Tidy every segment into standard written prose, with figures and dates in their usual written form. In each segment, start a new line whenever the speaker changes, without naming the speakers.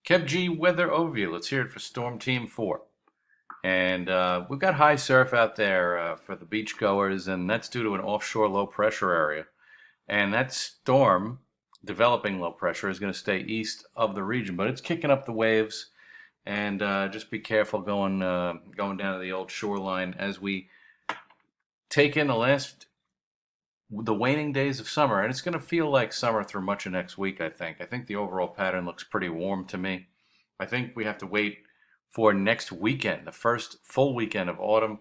Kev G weather overview. Let's hear it for Storm Team 4. And we've got high surf out there for the beach goers, and that's due to an offshore low pressure area. And that storm, developing low pressure, is going to stay east of the region, but it's kicking up the waves. And just be careful going down to the old shoreline as we take in the waning days of summer, and it's going to feel like summer through much of next week, I think. I think the overall pattern looks pretty warm to me. I think we have to wait for next weekend, the first full weekend of autumn,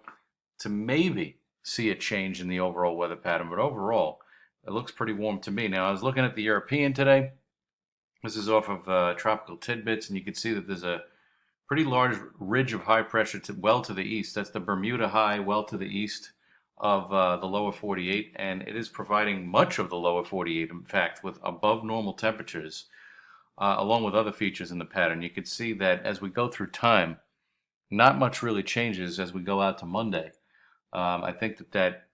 to maybe see a change in the overall weather pattern. But overall, it looks pretty warm to me. Now, I was looking at the European today. This is off of Tropical Tidbits, and you can see that there's a pretty large ridge of high pressure well to the east. That's the Bermuda High, well to the east of the lower 48, and it is providing much of the lower 48, in fact, with above normal temperatures, along with other features in the pattern. You can see that as we go through time, not much really changes as we go out to Monday. I think that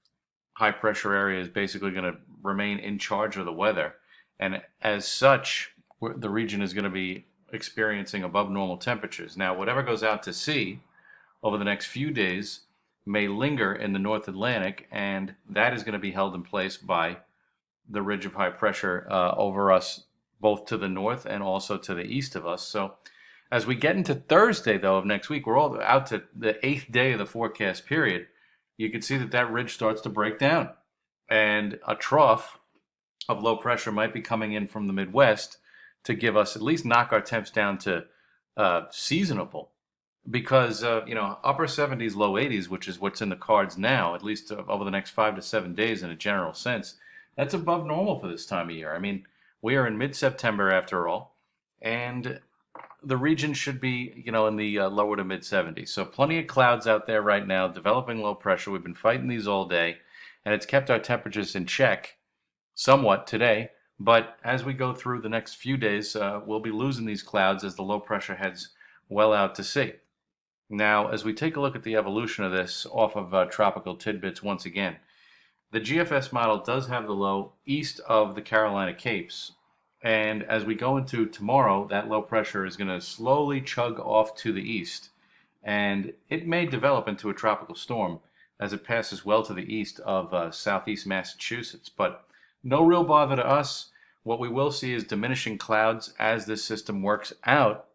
high pressure area is basically going to remain in charge of the weather, and as such, the region is going to be experiencing above normal temperatures. Now, whatever goes out to sea over the next few days may linger in the North Atlantic, and that is going to be held in place by the ridge of high pressure over us, both to the north and also to the east of us. So as we get into Thursday, though, of next week, we're all out to the 8th day of the forecast period. You can see that ridge starts to break down, and a trough of low pressure might be coming in from the Midwest to give us at least knock our temps down to seasonable, because upper 70s, low 80s, which is what's in the cards now, at least over the next 5 to 7 days in a general sense, that's above normal for this time of year. I mean, we are in mid-September after all, and the region should be, in the lower to mid 70s. So plenty of clouds out there right now, developing low pressure. We've been fighting these all day, and it's kept our temperatures in check somewhat today. But as we go through the next few days, we'll be losing these clouds as the low pressure heads well out to sea. Now, as we take a look at the evolution of this off of Tropical Tidbits once again, the GFS model does have the low east of the Carolina Capes. And as we go into tomorrow, that low pressure is going to slowly chug off to the east. And it may develop into a tropical storm as it passes well to the east of southeast Massachusetts. But no real bother to us. What we will see is diminishing clouds as this system works out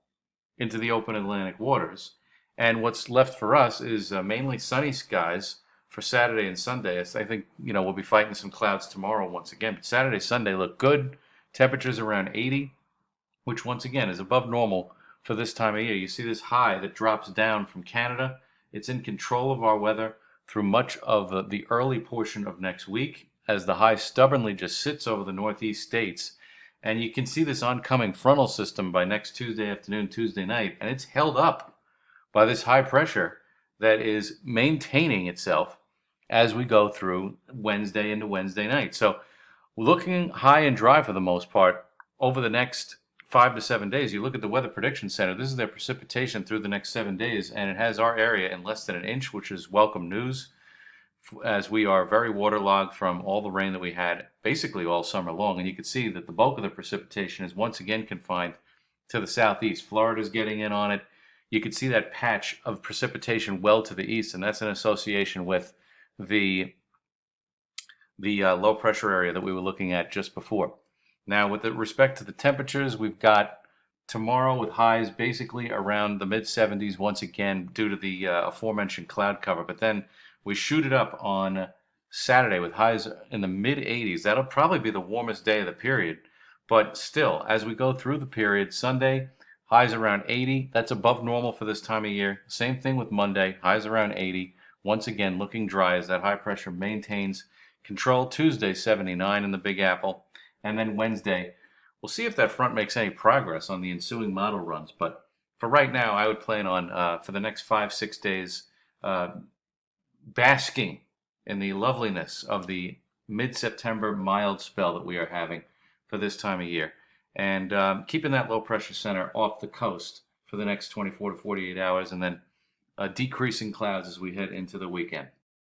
into the open Atlantic waters. And what's left for us is mainly sunny skies for Saturday and Sunday. I think, we'll be fighting some clouds tomorrow once again. But Saturday, Sunday look good. Temperatures around 80, which once again is above normal for this time of year. You see this high that drops down from Canada. It's in control of our weather through much of the early portion of next week, as the high stubbornly just sits over the northeast states. And you can see this oncoming frontal system by next Tuesday afternoon, Tuesday night, and it's held up by this high pressure that is maintaining itself as we go through Wednesday into Wednesday night. So looking high and dry for the most part over the next 5 to 7 days. You look at the Weather Prediction Center, this is their precipitation through the next 7 days, and it has our area in less than an inch, which is welcome news, as we are very waterlogged from all the rain that we had basically all summer long. And you can see that the bulk of the precipitation is once again confined to the southeast. Florida's getting in on it. You can see that patch of precipitation well to the east, and that's in association with the low pressure area that we were looking at just before. Now, with respect to the temperatures, we've got tomorrow with highs basically around the mid 70s once again due to the aforementioned cloud cover. But then we shoot it up on Saturday with highs in the mid 80s. That'll probably be the warmest day of the period. But still, as we go through the period, Sunday, highs around 80. That's above normal for this time of year. Same thing with Monday, highs around 80. Once again, looking dry as that high pressure maintains control. Tuesday, 79 in the Big Apple. And then Wednesday, we'll see if that front makes any progress on the ensuing model runs. But for right now, I would plan on, for the next 5-6 days, basking in the loveliness of the mid-September mild spell that we are having for this time of year. And keeping that low pressure center off the coast for the next 24 to 48 hours, and then decreasing clouds as we head into the weekend.